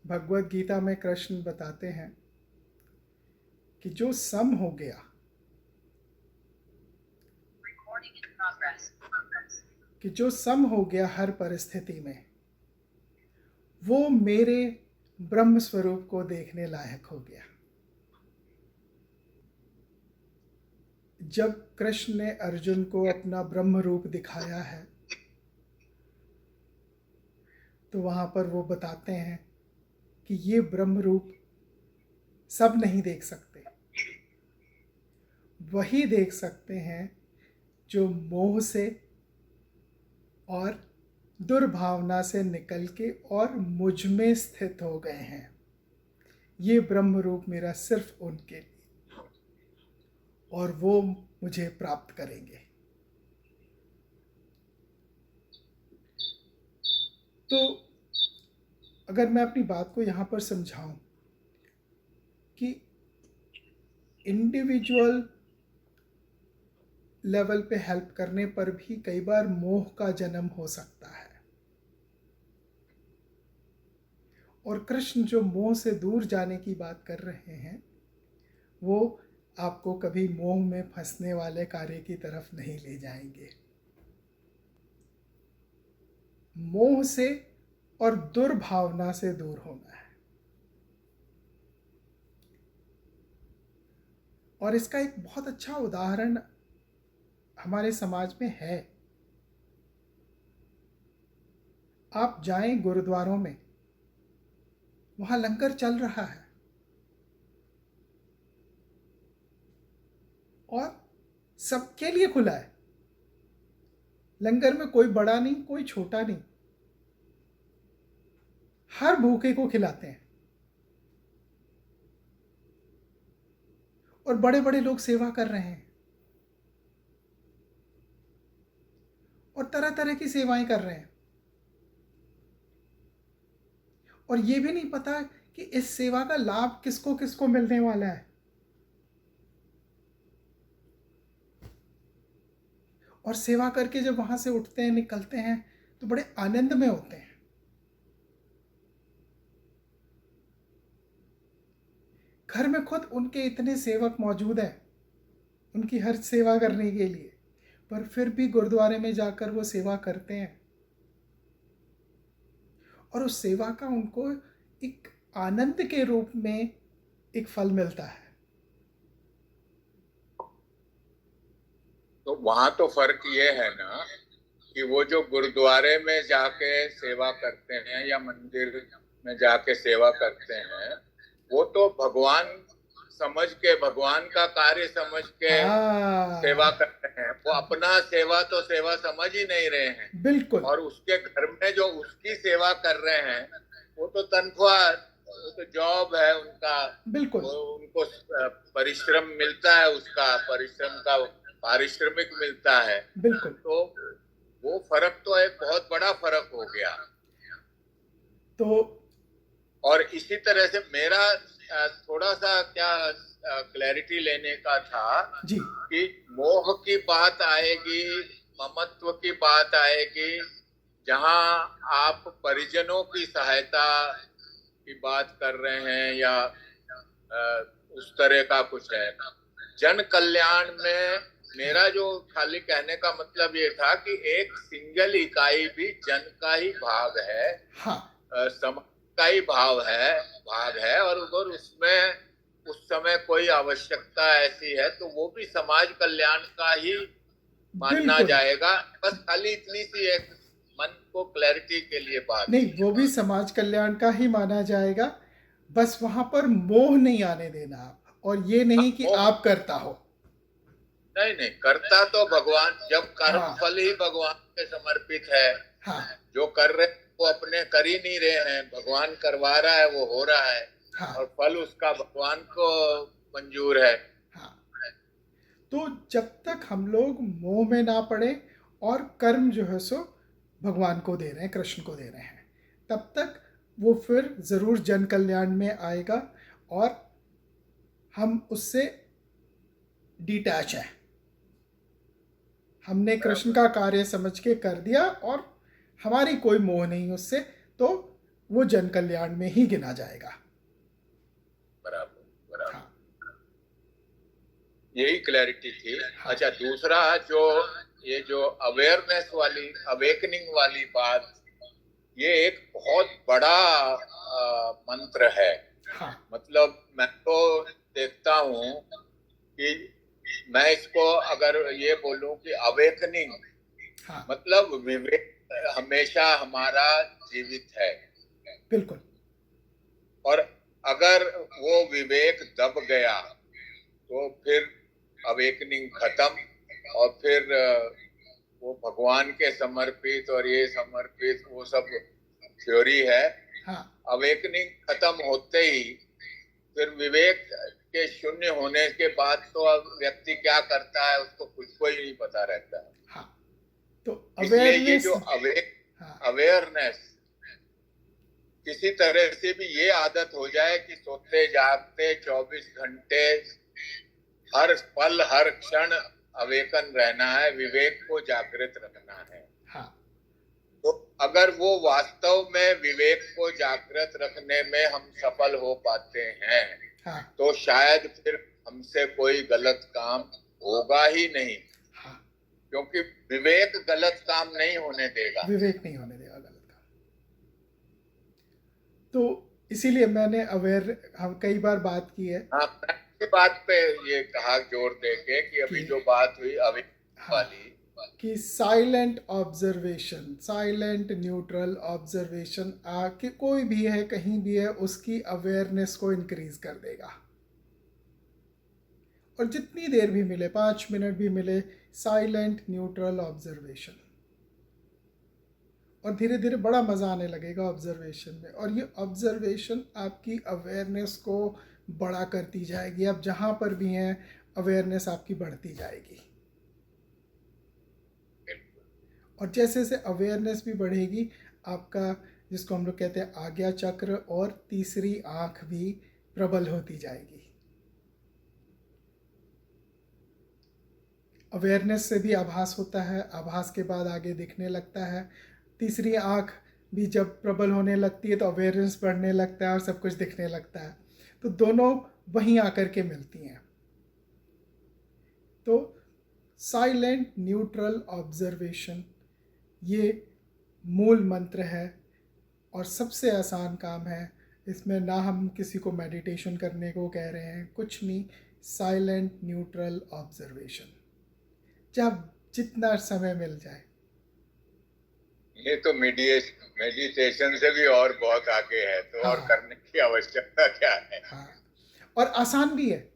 भगवत गीता में कृष्ण बताते हैं कि जो सम हो गया, हर परिस्थिति में, वो मेरे ब्रह्म स्वरूप को देखने लायक हो गया। जब कृष्ण ने अर्जुन को अपना ब्रह्म रूप दिखाया है तो वहाँ पर वो बताते हैं कि ये ब्रह्म रूप सब नहीं देख सकते, वही देख सकते हैं जो मोह से और दुर्भावना से निकल के और मुझ में स्थित हो गए हैं। ये ब्रह्म रूप मेरा सिर्फ उनके लिए, और वो मुझे प्राप्त करेंगे। तो अगर मैं अपनी बात को यहाँ पर समझाऊं कि इंडिविजुअल लेवल पे हेल्प करने पर भी कई बार मोह का जन्म हो सकता है, और कृष्ण जो मोह से दूर जाने की बात कर रहे हैं वो आपको कभी मोह में फंसने वाले कार्य की तरफ नहीं ले जाएंगे। मोह से और दुर्भावना से दूर होना है। और इसका एक बहुत अच्छा उदाहरण हमारे समाज में है। आप जाएं गुरुद्वारों में, वहां लंगर चल रहा है और सबके लिए खुला है। लंगर में कोई बड़ा नहीं, कोई छोटा नहीं, हर भूखे को खिलाते हैं, और बड़े बड़े लोग सेवा कर रहे हैं और तरह तरह की सेवाएं कर रहे हैं, और ये भी नहीं पता कि इस सेवा का लाभ किसको किसको मिलने वाला है। और सेवा करके जब वहां से उठते हैं, निकलते हैं, तो बड़े आनंद में होते हैं। घर में खुद उनके इतने सेवक मौजूद हैं उनकी हर सेवा करने के लिए, पर फिर भी गुरुद्वारे में जाकर वो सेवा करते हैं, और उस सेवा का उनको एक आनंद के रूप में एक फल मिलता है। तो वहां तो फर्क ये है ना कि वो जो गुरुद्वारे में जाके सेवा करते हैं या मंदिर में जाके सेवा करते हैं, वो तो भगवान समझ के, भगवान का कार्य समझ के सेवा करते हैं। वो अपना सेवा तो सेवा समझ ही नहीं रहे हैं। बिल्कुल। और उसके घर में जो उसकी सेवा कर रहे हैं वो तो तनख्वाह, वो तो जॉब है उनका। बिल्कुल। वो उनको परिश्रम मिलता है, उसका परिश्रम का पारिश्रमिक मिलता है। बिल्कुल। तो वो फर्क तो एक बहुत बड़ा फर्क हो गया। तो और इसी तरह से मेरा थोड़ा सा क्या क्लैरिटी लेने का था जी, कि मोह की बात आएगी, ममत्व की बात आएगी, जहां आप परिजनों की सहायता की बात कर रहे हैं या उस तरह का कुछ है। जन कल्याण में मेरा जो खाली कहने का मतलब ये था कि एक सिंगल इकाई भी जन का ही भाग है। हाँ, समाज का ही भाग है। और अगर उसमें उस समय कोई आवश्यकता ऐसी है तो वो भी समाज कल्याण का ही मानना जाएगा। बस खाली इतनी सी एक मन को क्लैरिटी के लिए बात नहीं, वो भी समाज कल्याण का ही माना जाएगा। बस वहां पर मोह नहीं आने देना आप, और ये नहीं कि आप करता हो। नहीं, करता तो भगवान, जब कर्म फल ही भगवान के समर्पित है। हाँ। जो कर रहे वो अपने कर ही नहीं रहे हैं, भगवान करवा रहा है, वो हो रहा है। हाँ। और फल उसका भगवान को मंजूर है। हाँ। तो जब तक हम लोग मोह में ना पड़े और कर्म जो है सो भगवान को दे रहे हैं, कृष्ण को दे रहे हैं, तब तक वो फिर ज़रूर जन कल्याण में आएगा और हम उससे डिटैच हैं। हमने कृष्ण का कार्य समझ के कर दिया और हमारी कोई मोह नहीं उससे, तो वो जन कल्याण में ही गिना जाएगा। बराबर बराबर। हाँ यही क्लैरिटी थी। हाँ। अच्छा, दूसरा जो ये जो अवेयरनेस वाली, अवेकनिंग वाली बात, ये एक बहुत बड़ा मंत्र है। हाँ मतलब मैं तो देखता हूँ कि मैं इसको अगर ये बोलूं कि अवेकनिंग हाँ मतलब विवेक हमेशा हमारा जीवित है, बिल्कुल। और अगर वो विवेक दब गया तो फिर अवेकनिंग खत्म, और फिर वो भगवान के समर्पित और ये समर्पित वो सब थ्योरी है। हाँ अवेकनिंग खत्म होते ही फिर विवेक के शून्य होने के बाद तो अब व्यक्ति क्या करता है उसको खुद को ही नहीं पता रहता है। हाँ। तो इसलिए ये अवेयरनेस। जो हाँ अवेयरनेस, किसी तरह से भी ये आदत हो जाए कि सोते जागते 24 घंटे हर पल हर क्षण अवेकन रहना है, विवेक को जागृत रखना है। हाँ तो अगर वो वास्तव में विवेक को जागृत रखने में हम सफल हो पाते हैं हाँ तो शायद फिर हमसे कोई गलत काम होगा ही नहीं, हाँ। क्योंकि विवेक गलत काम नहीं होने देगा। विवेक नहीं होने देगा गलत काम। तो इसीलिए मैंने हम कई बार बात की है। हाँ, मैं बात पे ये कहा जोर देके कि अभी जो बात हुई अवेक हाँ वाली, कि silent observation, silent neutral observation कि कोई भी है कहीं भी है उसकी अवेयरनेस को इंक्रीज कर देगा। और जितनी देर भी मिले, 5 मिनट भी मिले, साइलेंट न्यूट्रल ऑब्जर्वेशन, और धीरे धीरे बड़ा मज़ा आने लगेगा ऑब्जर्वेशन में। और ये ऑब्जर्वेशन आपकी अवेयरनेस को बड़ा करती जाएगी। आप जहाँ पर भी हैं अवेयरनेस आपकी बढ़ती जाएगी। और जैसे जैसे अवेयरनेस भी बढ़ेगी, आपका जिसको हम लोग कहते हैं आज्ञा चक्र और तीसरी आँख भी प्रबल होती जाएगी। अवेयरनेस से भी आभास होता है, आभास के बाद आगे दिखने लगता है। तीसरी आँख भी जब प्रबल होने लगती है तो अवेयरनेस बढ़ने लगता है और सब कुछ दिखने लगता है। तो दोनों वहीं आकर के मिलती हैं। तो साइलेंट न्यूट्रल ऑब्जर्वेशन ये मूल मंत्र है और सबसे आसान काम है। इसमें ना हम किसी को मेडिटेशन करने को कह रहे हैं, कुछ नहीं, साइलेंट न्यूट्रल ऑब्जर्वेशन, जब जितना समय मिल जाए। ये तो मेडिटेशन से भी और बहुत आगे है, तो हाँ और करने की आवश्यकता क्या है। हाँ, और आसान भी है।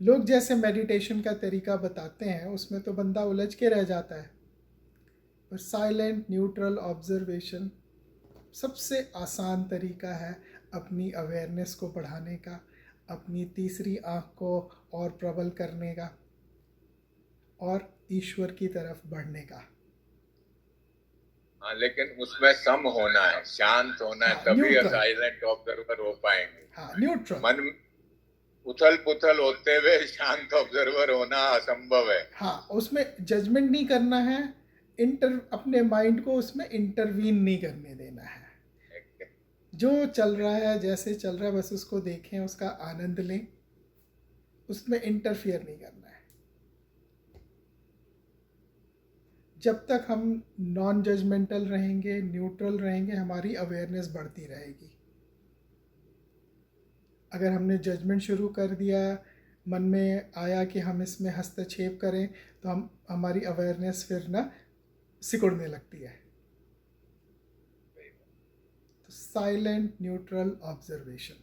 लोग जैसे मेडिटेशन का तरीका बताते हैं उसमें तो बंदा उलझ के रह जाता है, पर साइलेंट न्यूट्रल ऑब्जर्वेशन सबसे आसान तरीका है अपनी अवेयरनेस को बढ़ाने का, अपनी तीसरी आँख को और प्रबल करने का और ईश्वर की तरफ बढ़ने का। हाँ, लेकिन उसमें सम होना है, शांत होना है, हाँ, तभी न्यूट्रल। साइलेंट ऑब्जर्वर हो पाएंगे। हाँ, न्यूट्रल। मन उथल पुथल होते हुए शांत ऑब्जर्वर होना असंभव है। हाँ, उसमें जजमेंट नहीं करना है, अपने माइंड को उसमें इंटरवीन नहीं करने देना है। जो चल रहा है जैसे चल रहा है बस उसको देखें, उसका आनंद लें, उसमें इंटरफियर नहीं करना है। जब तक हम नॉन जजमेंटल रहेंगे, न्यूट्रल रहेंगे, हमारी अवेयरनेस बढ़ती रहेगी। अगर हमने जजमेंट शुरू कर दिया, मन में आया कि हम इसमें हस्तक्षेप करें, तो हमारी अवेयरनेस फिर ना सिकुड़ने लगती है। तो साइलेंट न्यूट्रल ऑब्जर्वेशन,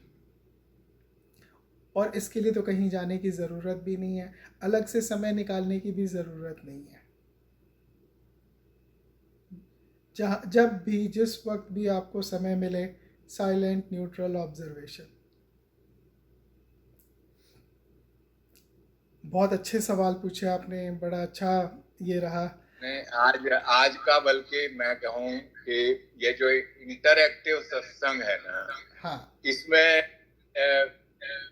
और इसके लिए तो कहीं जाने की ज़रूरत भी नहीं है, अलग से समय निकालने की भी ज़रूरत नहीं है। जब भी जिस वक्त भी आपको समय मिले, साइलेंट न्यूट्रल ऑब्जर्वेशन। बहुत अच्छे सवाल पूछे आपने, बड़ा अच्छा ये रहा। आज का, बल्कि मैं कहूँ कि ये जो इंटरएक्टिव सत्संग है ना, हाँ, इसमें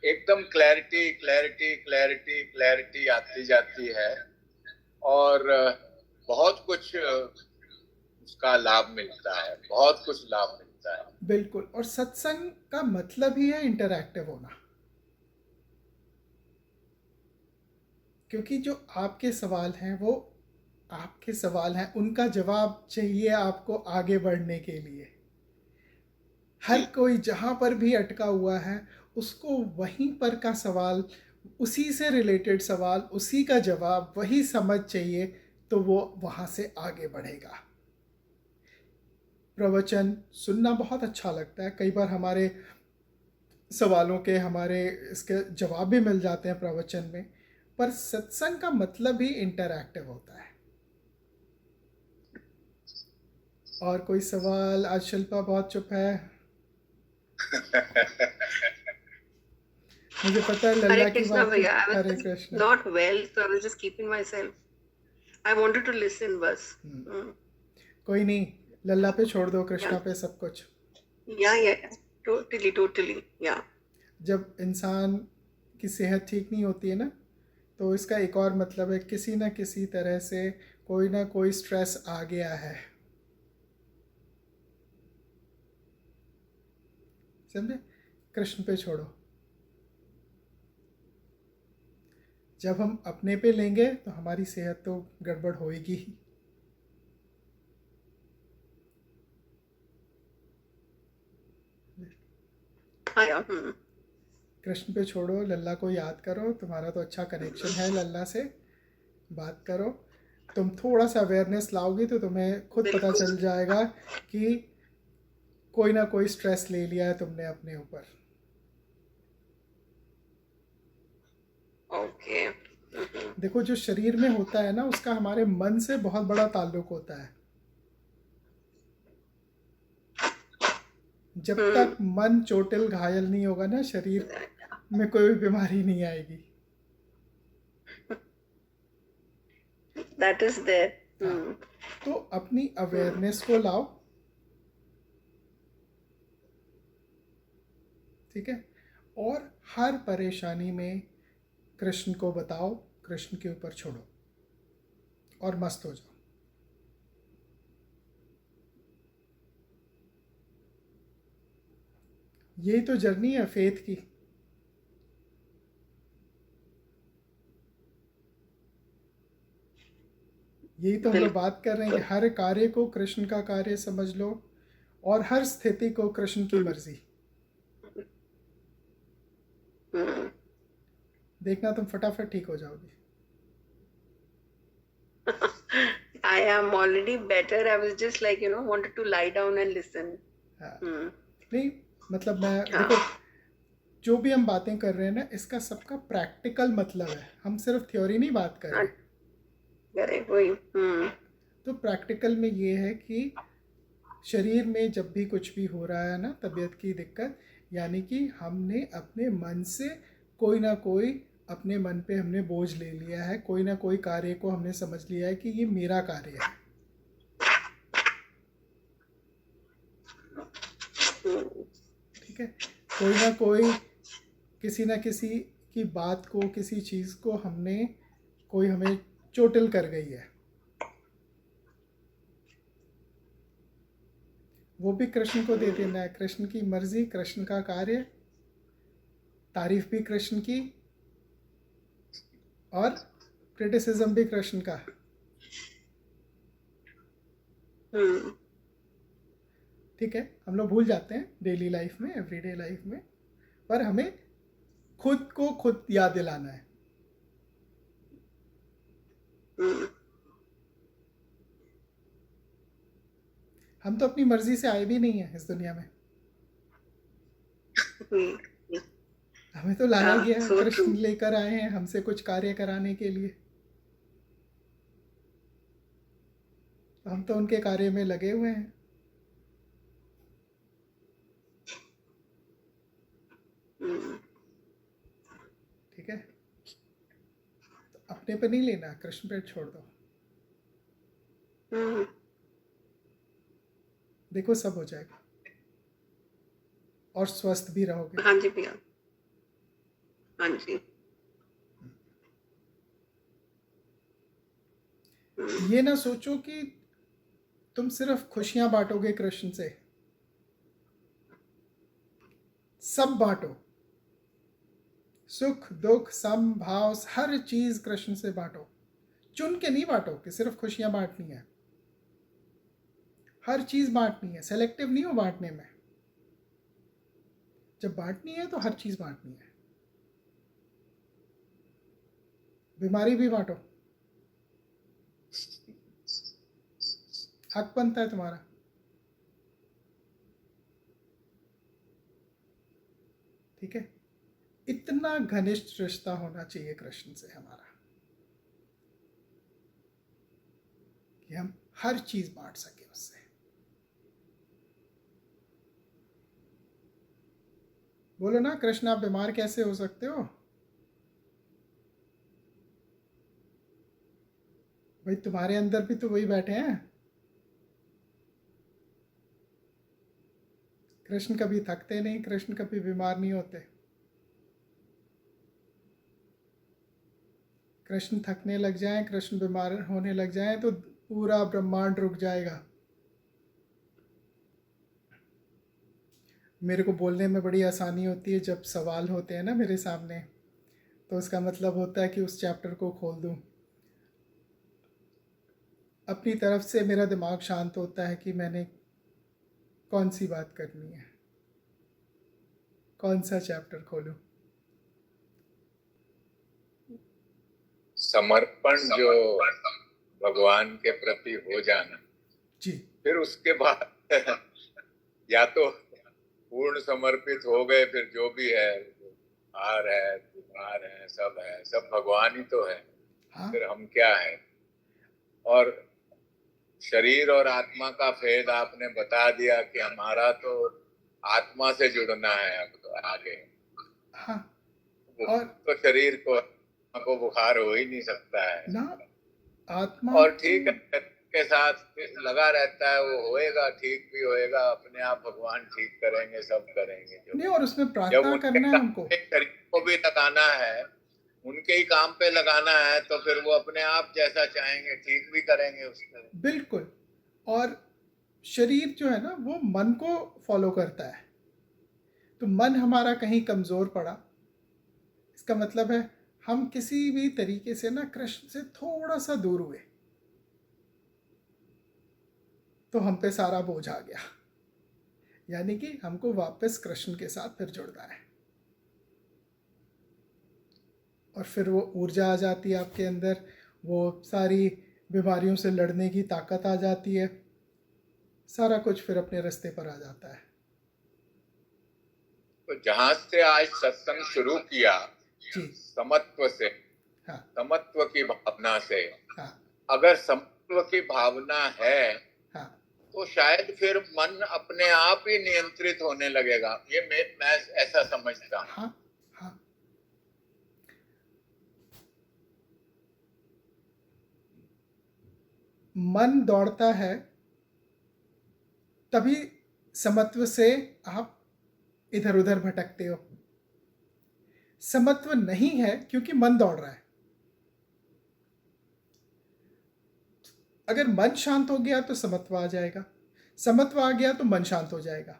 एकदम क्लैरिटी क्लैरिटी क्लैरिटी क्लैरिटी आती जाती है, और बहुत कुछ उसका लाभ मिलता है, बहुत कुछ लाभ मिलता है। बिल्कुल, और सत्संग का मतलब ही है इंटरैक्टिव होना। क्योंकि जो आपके सवाल हैं वो आपके सवाल हैं, उनका जवाब चाहिए आपको आगे बढ़ने के लिए। हर जी कोई जहाँ पर भी अटका हुआ है उसको वहीं पर का सवाल, उसी से रिलेटेड सवाल, उसी का जवाब, वही समझ चाहिए, तो वो वहाँ से आगे बढ़ेगा। प्रवचन सुनना बहुत अच्छा लगता है, कई बार हमारे सवालों के हमारे इसके जवाब भी मिल जाते हैं प्रवचन में, पर सत्संग का मतलब ही इंटरैक्टिव होता है। और कोई सवाल? आज शिल्पा बहुत चुप है। मुझे पता है Hare लल्ला की Krishna बात तो। Bhaiya, I was Hare just Krishna. not well, so I was just keeping myself. I wanted to listen, bas. कोई नहीं, लल्ला पे छोड़ दो, कृष्णा Yeah, पे सब कुछ। yeah. Totally, yeah. जब इंसान की सेहत ठीक नहीं होती है ना, तो इसका एक और मतलब है किसी न किसी तरह से कोई ना कोई स्ट्रेस आ गया है। समझे? कृष्ण पे छोड़ो। जब हम अपने पे लेंगे तो हमारी सेहत तो गड़बड़ होएगी ही। Yeah. कृष्ण पे छोड़ो, लल्ला को याद करो, तुम्हारा तो अच्छा कनेक्शन है लल्ला से, बात करो। तुम थोड़ा सा अवेयरनेस लाओगी तो तुम्हें खुद पता बिल्कुल। चल जाएगा कि कोई ना कोई स्ट्रेस ले लिया है तुमने अपने ऊपर। Okay. देखो, जो शरीर में होता है ना, उसका हमारे मन से बहुत बड़ा ताल्लुक होता है। जब तक मन चोटिल घायल नहीं होगा ना, शरीर में कोई बीमारी नहीं आएगी। That is there. हाँ, तो अपनी अवेयरनेस को लाओ, ठीक है, और हर परेशानी में कृष्ण को बताओ, कृष्ण के ऊपर छोड़ो और मस्त हो जाओ। यही तो जर्नी है फेथ की। यही तो हम लोग बात कर रहे हैं कि हर कार्य को कृष्ण का कार्य समझ लो और हर स्थिति को कृष्ण की मर्जी। देखना तुम फटाफट ठीक हो जाओगी। I am already better. I was just like, wanted to lie down and listen. हाँ, नहीं मतलब मैं देखो, जो भी हम बातें कर रहे हैं ना, इसका सबका प्रैक्टिकल मतलब है, हम सिर्फ थ्योरी नहीं बात कर रहे। करेक्ट, वही। तो प्रैक्टिकल में ये है कि शरीर में जब भी कुछ भी हो रहा है ना, तबीयत की दिक्कत, यानी कि हमने अपने मन से कोई ना कोई, अपने मन पे हमने बोझ ले लिया है, कोई ना कोई कार्य को हमने समझ लिया है कि ये मेरा कार्य है। ठीक है, कोई ना कोई, किसी ना किसी की बात को, किसी चीज़ को हमने, कोई हमें चोटिल कर गई है, वो भी कृष्ण को दे देना है। कृष्ण की मर्जी, कृष्ण का कार्य, तारीफ भी कृष्ण की और क्रिटिसिज्म भी कृष्ण का। ठीक है, हम लोग भूल जाते हैं डेली लाइफ में, एवरीडे लाइफ में, पर हमें खुद को खुद याद दिलाना है। हम तो अपनी मर्जी से आए भी नहीं हैं इस दुनिया में, हमें तो लाया गया है, कृष्ण लेकर आए हैं हमसे कुछ कार्य कराने के लिए, हम तो उनके कार्य में लगे हुए हैं। ठीक है, तो अपने पे नहीं लेना, कृष्ण पे छोड़ दो। देखो सब हो जाएगा और स्वस्थ भी रहोगे। हाँ जी भैया, हाँ जी। ये ना सोचो कि तुम सिर्फ खुशियां बांटोगे कृष्ण से, सब बांटो, सुख दुख सम भाव हर चीज कृष्ण से बांटो। चुन के नहीं बांटो कि सिर्फ खुशियां बांटनी है, हर चीज बांटनी है, सेलेक्टिव नहीं हो बांटने में। जब बांटनी है तो हर चीज बांटनी है। बीमारी भी बांटो, हक बनता है तुम्हारा। ठीक है, इतना घनिष्ठ रिश्ता होना चाहिए कृष्ण से हमारा कि हम हर चीज बांट सके उससे। बोलो ना कृष्ण, आप बीमार कैसे हो सकते हो? भाई तुम्हारे अंदर भी तो वही बैठे हैं। कृष्ण कभी थकते नहीं, कृष्ण कभी बीमार नहीं होते। कृष्ण थकने लग जाएं, कृष्ण बीमार होने लग जाएं तो पूरा ब्रह्मांड रुक जाएगा। मेरे को बोलने में बड़ी आसानी होती है जब सवाल होते हैं ना मेरे सामने, तो उसका मतलब होता है कि उस चैप्टर को खोल दूं। अपनी तरफ से मेरा दिमाग शांत होता है कि मैंने कौन सी बात करनी है, कौन सा चैप्टर खोलूं। समर्पण जो भगवान के प्रति हो जाना जी, फिर उसके बाद या तो पूर्ण समर्पित हो गए, फिर जो भी है, हार है, बीमार है, सब भगवान ही तो है। हाँ फिर हम क्या है? और शरीर और आत्मा का भेद आपने बता दिया कि हमारा तो आत्मा से जुड़ना है अब तो आगे। हाँ। और तो शरीर को बुखार हो ही नहीं सकता है ना, आत्मा और ठीक है के साथ लगा रहता है, वो होएगा, ठीक भी होएगा अपने आप, भगवान ठीक करेंगे, सब करेंगे जो नहीं, और उसमें जब प्रार्थना उनके करना है काम हमको। पे शरीर को भी लगाना है, उनके ही काम पे लगाना है, तो फिर वो अपने आप जैसा चाहेंगे ठीक भी करेंगे उसको। बिल्कुल। और शरीर जो है ना वो मन को फॉलो करता है, तो मन हमारा कहीं कमज़ोर पड़ा, इसका मतलब है हम किसी भी तरीके से ना कृष्ण से थोड़ा सा दूर हुए तो हम पे सारा बोझ आ गया। यानी कि हमको वापस कृष्ण के साथ फिर जुड़ना है, और फिर वो ऊर्जा आ जाती है आपके अंदर, वो सारी बीमारियों से लड़ने की ताकत आ जाती है, सारा कुछ फिर अपने रास्ते पर आ जाता है। तो जहां से आज सत्संग शुरू किया, जी, समत्व से, हाँ समत्व की भावना से, हाँ अगर समत्व की भावना है हाँ तो शायद फिर मन अपने आप ही नियंत्रित होने लगेगा। ये मैं ऐसा समझता हूँ। हाँ हाँ। मन दौड़ता है तभी समत्व से आप इधर उधर भटकते हो। समत्व नहीं है क्योंकि मन दौड़ रहा है। अगर मन शांत हो गया तो समत्व आ जाएगा, समत्व आ गया तो मन शांत हो जाएगा।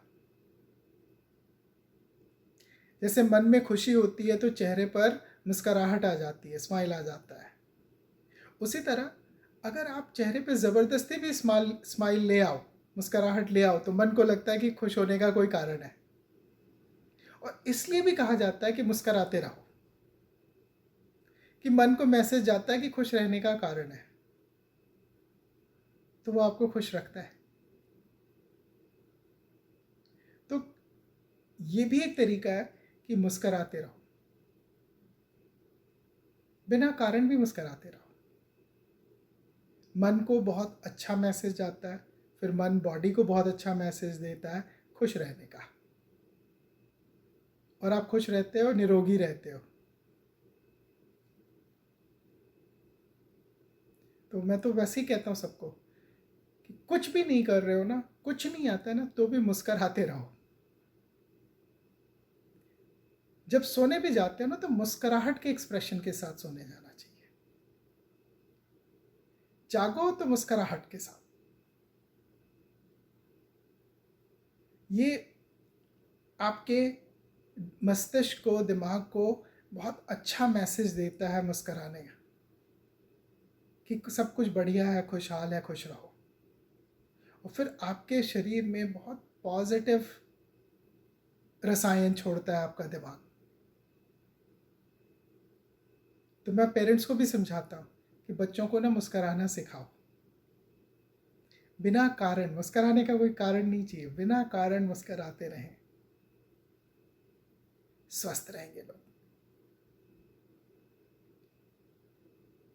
जैसे मन में खुशी होती है तो चेहरे पर मुस्कुराहट आ जाती है, स्माइल आ जाता है। उसी तरह अगर आप चेहरे पे ज़बरदस्ती भी स्माइल ले आओ, मुस्कुराहट ले आओ, तो मन को लगता है कि खुश होने का कोई कारण है। और इसलिए भी कहा जाता है कि मुस्कुराते रहो, कि मन को मैसेज जाता है कि खुश रहने का कारण है, तो वो आपको खुश रखता है। तो ये भी एक तरीका है कि मुस्कुराते रहो, बिना कारण भी मुस्कुराते रहो। मन को बहुत अच्छा मैसेज जाता है, फिर मन बॉडी को बहुत अच्छा मैसेज देता है खुश रहने का, और आप खुश रहते हो, निरोगी रहते हो। तो मैं तो वैसे ही कहता हूँ सबको कि कुछ भी नहीं कर रहे हो ना, कुछ नहीं आता है ना, तो भी मुस्कुराते रहो। जब सोने भी जाते हो ना तो मुस्कुराहट के एक्सप्रेशन के साथ सोने जाना चाहिए। जागो तो मुस्कुराहट के साथ। ये आपके मस्तिष्क को, दिमाग को बहुत अच्छा मैसेज देता है मुस्कुराने का, कि सब कुछ बढ़िया है, खुशहाल है, खुश रहो। और फिर आपके शरीर में बहुत पॉजिटिव रसायन छोड़ता है आपका दिमाग। तो मैं पेरेंट्स को भी समझाता हूँ कि बच्चों को ना मुस्कुराना सिखाओ। बिना कारण, मुस्कुराने का कोई कारण नहीं चाहिए, बिना कारण मुस्कुराते रहें, स्वस्थ रहेंगे लोग।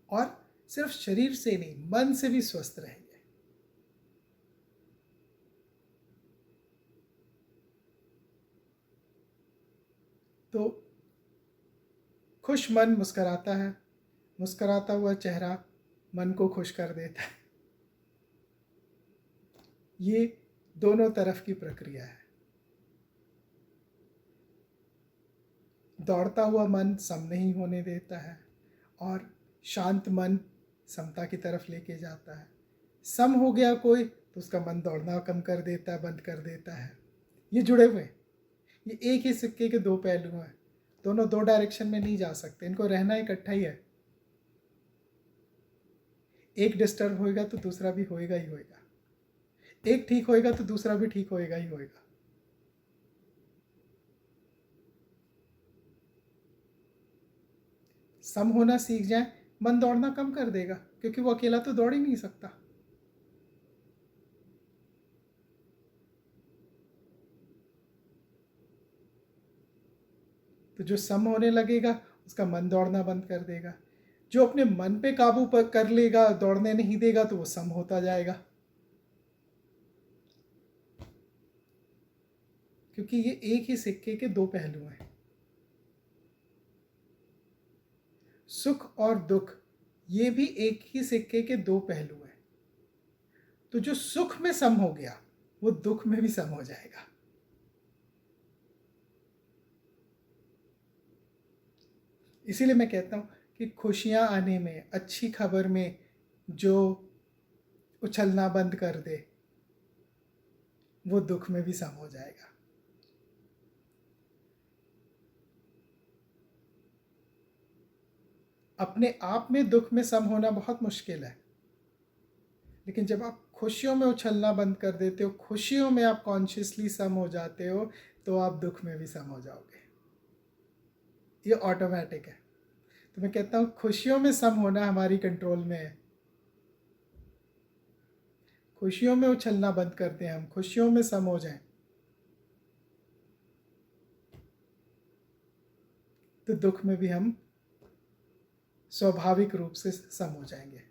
और सिर्फ शरीर से नहीं, मन से भी स्वस्थ रहेंगे। तो खुश मन मुस्कुराता है, मुस्कुराता हुआ चेहरा मन को खुश कर देता है। ये दोनों तरफ की प्रक्रिया है। दौड़ता हुआ मन सम नहीं होने देता है, और शांत मन समता की तरफ लेके जाता है। सम हो गया कोई तो उसका मन दौड़ना कम कर देता है, बंद कर देता है। ये जुड़े हुए हैं, ये एक ही सिक्के के दो पहलू हैं। दोनों दो डायरेक्शन में नहीं जा सकते, इनको रहना इकट्ठा ही है। एक डिस्टर्ब होएगा तो दूसरा भी होएगा ही होएगा, एक ठीक होएगा तो दूसरा भी ठीक होएगा ही होएगा। सम होना सीख जाए, मन दौड़ना कम कर देगा, क्योंकि वो अकेला तो दौड़ ही नहीं सकता। तो जो सम होने लगेगा उसका मन दौड़ना बंद कर देगा। जो अपने मन पे काबू कर लेगा, दौड़ने नहीं देगा, तो वो सम होता जाएगा। क्योंकि ये एक ही सिक्के के दो पहलू हैं। सुख और दुख, ये भी एक ही सिक्के के दो पहलू हैं। तो जो सुख में सम हो गया वो दुख में भी सम हो जाएगा। इसीलिए मैं कहता हूँ कि खुशियाँ आने में, अच्छी खबर में जो उछलना बंद कर दे वो दुख में भी सम हो जाएगा। अपने आप में दुख में सम होना बहुत मुश्किल है, लेकिन जब आप खुशियों में उछलना बंद कर देते हो, खुशियों में आप कॉन्शियसली सम हो जाते हो, तो आप दुख में भी सम हो जाओगे। ये ऑटोमेटिक है। तो मैं कहता हूँ खुशियों में सम होना हमारी कंट्रोल में है। खुशियों में उछलना बंद कर दें, हम खुशियों में सम हो जाएं, तो दुख में भी हम स्वाभाविक रूप से सम हो जाएंगे।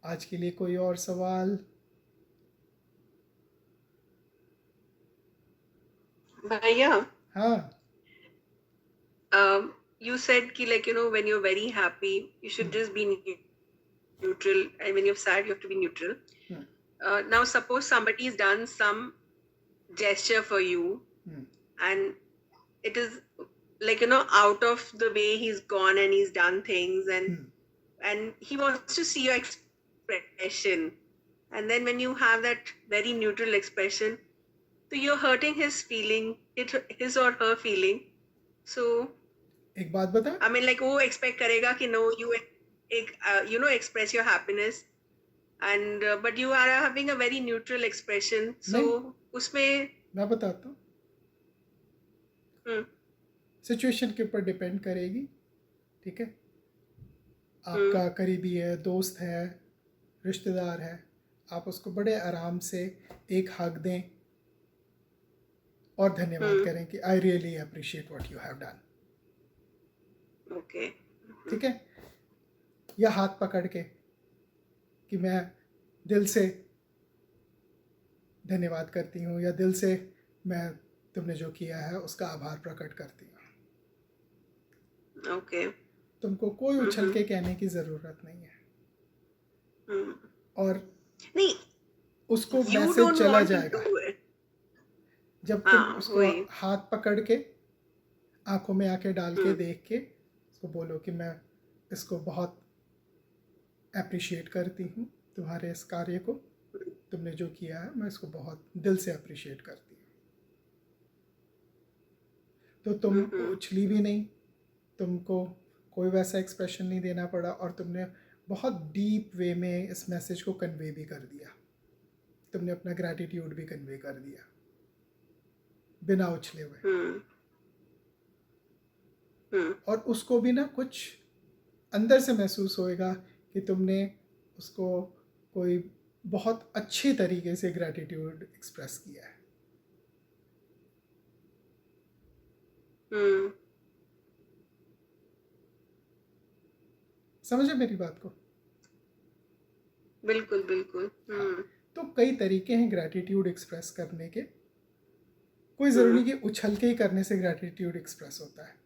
आज के लिए कोई और सवाल? भैया, हाँ, you said ki, like, when you're very happy, you should just be neutral, and when you're sad, you have to be neutral. Now suppose somebody's done some gesture for you, and it is like, out of the way he's gone and he's done things, and he wants to see your expression, and then when you have that very neutral expression, so you're hurting his feeling, his or her feeling. So एक बात बता, I mean, like, वो expect करेगा कि no, you express your happiness, and but you are having a very neutral expression. So उसमें मैं बताता हूँ, सिचुएशन के ऊपर डिपेंड करेगी। ठीक है, आपका करीबी है, दोस्त है, रिश्तेदार है, आप उसको बड़े आराम से एक हग दें और धन्यवाद करें कि I really appreciate what you have done. Okay, ठीक है, या हाथ पकड़ के कि मैं दिल से धन्यवाद करती हूँ, या दिल से मैं तुमने जो किया है उसका आभार प्रकट करती हूँ। ओके, तुमको कोई उछल के कहने की ज़रूरत नहीं है, और नहीं, उसको मैसेज चला जाएगा। जब तुम उसको हाथ पकड़ के आंखों में आके डाल के देख के उसको बोलो कि मैं इसको बहुत अप्रिशिएट करती हूँ, तुम्हारे इस कार्य को, तुमने जो किया है, मैं इसको बहुत दिल से अप्रिशिएट करती हूँ। तो तुम उछली भी नहीं, तुमको कोई वैसा एक्सप्रेशन नहीं देना पड़ा, और तुमने बहुत डीप वे में इस मैसेज को कन्वे भी कर दिया। तुमने अपना ग्रैटिट्यूड भी कन्वे कर दिया बिना उछले हुए। और उसको भी ना कुछ अंदर से महसूस होएगा कि तुमने उसको कोई बहुत अच्छे तरीके से ग्रैटिट्यूड एक्सप्रेस किया है। समझे मेरी बात को? बिल्कुल बिल्कुल। तो कई तरीके हैं ग्रैटिट्यूड एक्सप्रेस करने के, कोई ज़रूरी नहीं कि उछल के ही करने से ग्रैटिट्यूड एक्सप्रेस होता है।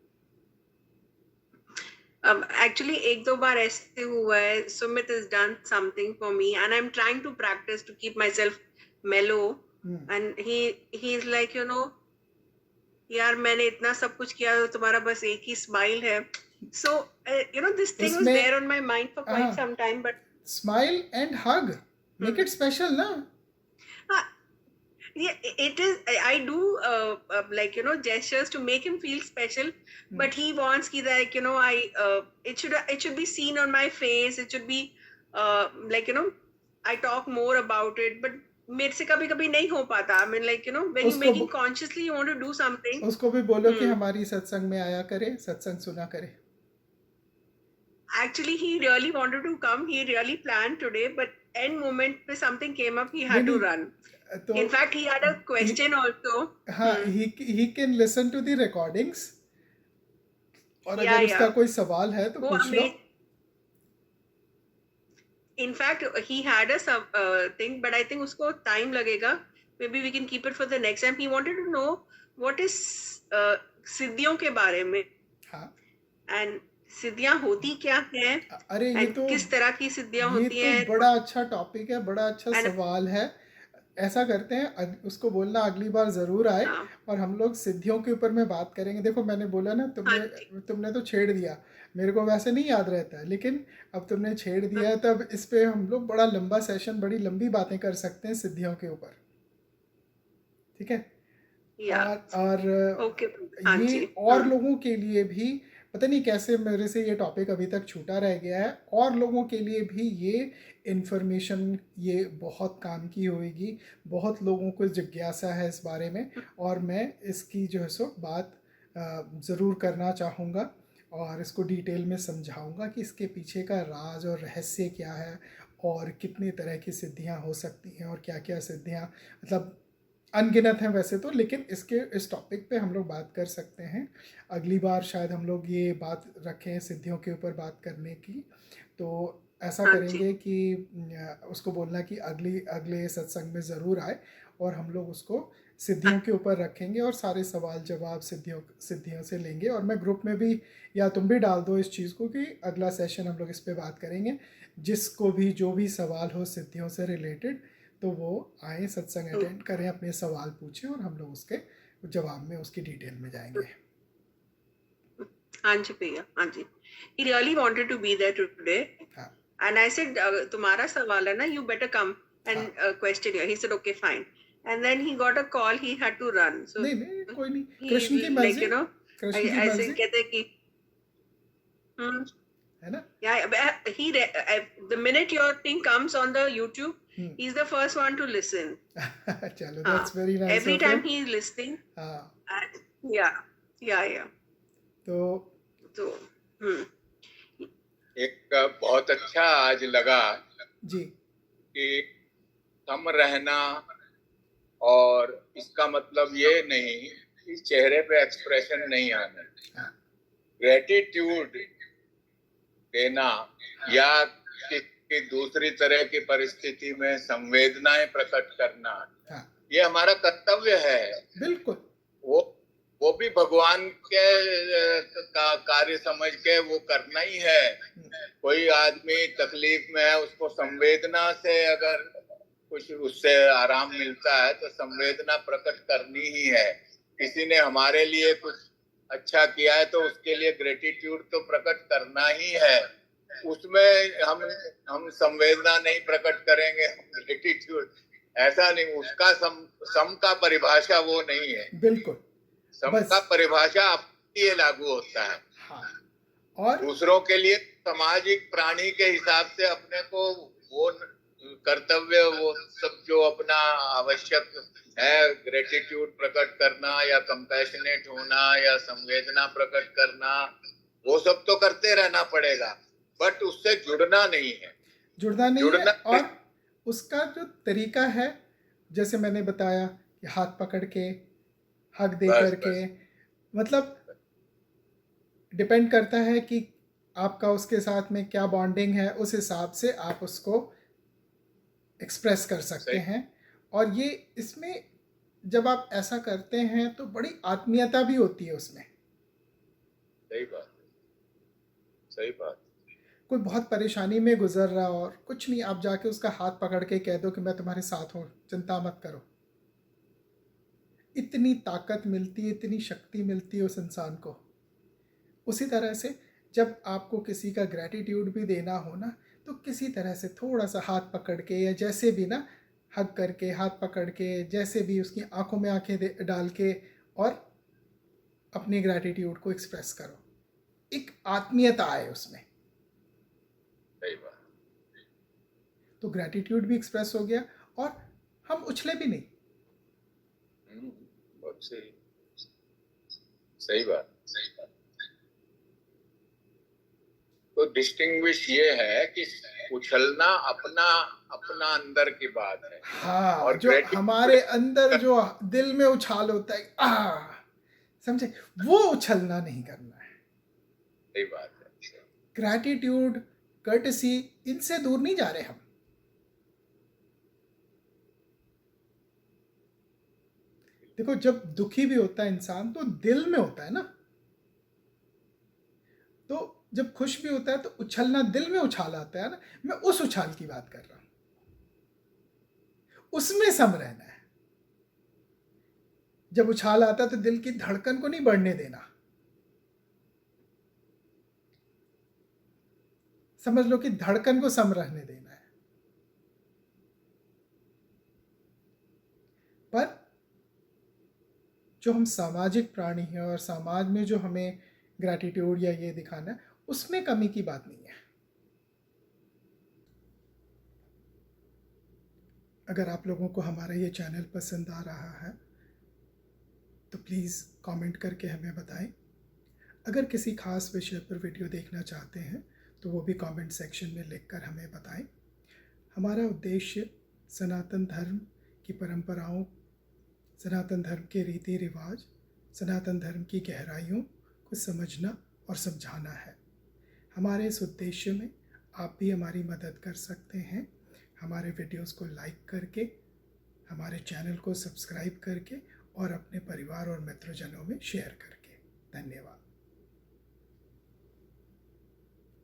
अब एक्चुअली एक दो बार ऐसे हुआ है, Sumit has done something for me and I'm trying to practice to keep myself mellow and he is like, you know, यार मैंने इतना सब कुछ किया, तो तुम्हारा बस एक ही स्माइल है। So you know, this thing was there on my mind for quite some time, but smile and hug make it special, na? Yeah, it is. I do like, you know, gestures to make him feel special, but he wants ki like, you know, it should be seen on my face. It should be like, you know, I talk more about it, but मेरे से कभी कभी नहीं हो पाता। I mean, like, you know, when you making consciously you want to do something, उसको भी बोलो कि हमारी सत्संग में आया करे, सत्संग सुना करे। Actually, he really wanted to come. He really planned today, but end moment पे something came up. He had to run. In fact, he had a question also. हाँ, he can listen to the recordings. और अगर उसका कोई सवाल है तो पूछ लो। In fact, he had a thing, but I think उसको time लगेगा. Maybe we can keep it for the next time. He wanted to know what is सिद्धियों के बारे में. हाँ. And सिद्धियाँ होती क्या हैं? अरे ये तो किस तरह की सिद्धियाँ होती हैं? ये तो बड़ा अच्छा टॉपिक है, बड़ा अच्छा सवाल है। ऐसा करते हैं, उसको बोलना अगली बार ज़रूर आए और हम लोग सिद्धियों के ऊपर में बात करेंगे। देखो मैंने बोला ना, तुमने तो छेड़ दिया, मेरे को वैसे नहीं याद रहता है, लेकिन अब तुमने छेड़ दिया है, तब इस पे हम लोग बड़ा लंबा सेशन, बड़ी लंबी बातें कर सकते हैं सिद्धियों के ऊपर, ठीक है? और ये और लोगों के लिए भी पता नहीं कैसे मेरे से ये टॉपिक अभी तक छूटा रह गया है, और लोगों के लिए भी ये इन्फॉर्मेशन ये बहुत काम की होगी। बहुत लोगों को जिज्ञासा है इस बारे में, और मैं इसकी जो है सो बात ज़रूर करना चाहूँगा और इसको डिटेल में समझाऊँगा कि इसके पीछे का राज और रहस्य क्या है, और कितनी तरह की सिद्धियाँ हो सकती हैं, और क्या क्या सिद्धियाँ, मतलब अनगिनत हैं वैसे तो, लेकिन इस टॉपिक पे हम लोग बात कर सकते हैं। अगली बार शायद हम लोग ये बात रखें सिद्धियों के ऊपर बात करने की, तो ऐसा करेंगे कि उसको बोलना कि अगले सत्संग में ज़रूर आए और हम लोग उसको सिद्धियों के ऊपर रखेंगे और सारे सवाल जवाब सिद्धियों से लेंगे। और मैं ग्रुप में भी, या तुम भी डाल दो इस चीज़ को कि अगला सेशन हम लोग इस पर बात करेंगे, जिसको भी जो भी सवाल हो सिद्धियों से रिलेटेड, तो वो आए, सत्संग अटेंड करें, अपने सवाल पूछें और हम लोग उसके जवाब में उसकी डिटेल में जाएंगे। हाँ जी भैया, हाँ जी। He really wanted to be there today. हाँ. And I said, तुम्हारा सवाल है ना, you better come and question you. He said, okay, fine. And then he got a call, he had to run. So नहीं कोई नहीं, कृष्ण की मर्जी, like, you know, ऐसे कहते कि है ना? Yeah, the minute your thing comes on the YouTube, he's the first one to listen. Chalo, that's very nice. Every time he's listening. Yeah. तो एक बहुत अच्छा आज लगा जी कि कम रहना, और इसका मतलब ये नहीं कि चेहरे पे एक्सप्रेशन नहीं आना, ग्रेटिट्यूड देना या कि दूसरी तरह की परिस्थिति में संवेदनाएं प्रकट करना, ये हमारा कर्तव्य है। बिल्कुल, वो भी भगवान के का कार्य समझ के वो करना ही है। कोई आदमी तकलीफ में है, उसको संवेदना से अगर कुछ उससे आराम मिलता है तो संवेदना प्रकट करनी ही है। किसी ने हमारे लिए कुछ अच्छा किया है तो उसके लिए ग्रेटिट्यूड तो प्रकट करना ही है। उसमें हम संवेदना नहीं प्रकट करेंगे, ग्रेटिट्यूड ऐसा नहीं, उसका सम का परिभाषा वो नहीं है। बिल्कुल। सम बस का परिभाषा अपने लिए लागू होता है, हाँ। और दूसरों के लिए सामाजिक प्राणी के हिसाब से अपने को वो कर्तव्य, वो सब जो अपना आवश्यक है, ग्रेटिट्यूड प्रकट करना या कंपैशनेट होना या संवेदना प्रकट करना, वो सब तो करते रहना पड़ेगा, बट उससे जुड़ना नहीं है। जुड़ना नहीं है। जुड़ना और उसका जो तरीका है, जैसे मैंने बताया कि हाथ पकड़ के, हक दे बस करके, मतलब डिपेंड करता है कि आपका उसके साथ में क्या बॉन्डिंग है, उस हिसाब से आप उसको एक्सप्रेस कर सकते सही हैं। और ये इसमें जब आप ऐसा करते हैं तो बड़ी आत्मीयता भी होती है उसमें। सही बात, सही बात। कोई बहुत परेशानी में गुजर रहा और कुछ नहीं, आप जाके उसका हाथ पकड़ के कह दो कि मैं तुम्हारे साथ हूँ, चिंता मत करो। इतनी ताकत मिलती है, इतनी शक्ति मिलती है उस इंसान को। उसी तरह से जब आपको किसी का ग्रैटिट्यूड भी देना हो ना, तो किसी तरह से थोड़ा सा हाथ पकड़ के या जैसे भी ना, हग करके, हाथ पकड़ के, जैसे भी उसकी आंखों में आंखें डाल के और अपने ग्रैटिट्यूड को एक्सप्रेस करो। एक आत्मीयता आए उसमें, सही बात। तो ग्रैटिट्यूड भी एक्सप्रेस हो गया और हम उछले भी नहीं। बहुत सही, सही बात, सही बात। तो डिस्टिंग्विश ये है कि उछलना अपना अपना अंदर की बात है, हाँ, और जो हमारे अंदर जो दिल में उछाल होता है, समझे, वो उछलना नहीं करना है। सही बात है। ग्रैटिट्यूड, कर्टेसी, इनसे दूर नहीं जा रहे हम। देखो, जब दुखी भी होता है इंसान तो दिल में होता है ना, तो जब खुश भी होता है तो उछलना, दिल में उछाल आता है ना। मैं उस उछाल की बात कर रहा हूं, उसमें सम रहना है। जब उछाल आता है तो दिल की धड़कन को नहीं बढ़ने देना। समझ लो कि धड़कन को सम रहने देना है। पर जो हम सामाजिक प्राणी हैं और समाज में जो हमें ग्रैटिट्यूड या ये दिखाना है, उसमें कमी की बात नहीं है। अगर आप लोगों को हमारा ये चैनल पसंद आ रहा है तो प्लीज़ कमेंट करके हमें बताएं। अगर किसी खास विषय पर वीडियो देखना चाहते हैं तो वो भी कमेंट सेक्शन में लिखकर हमें बताएं। हमारा उद्देश्य सनातन धर्म की परंपराओं, सनातन धर्म के रीति रिवाज, सनातन धर्म की गहराइयों को समझना और समझाना है। हमारे इस उद्देश्य में आप भी हमारी मदद कर सकते हैं, हमारे वीडियोस को लाइक करके, हमारे चैनल को सब्सक्राइब करके और अपने परिवार और मित्रजनों में शेयर करके। धन्यवाद।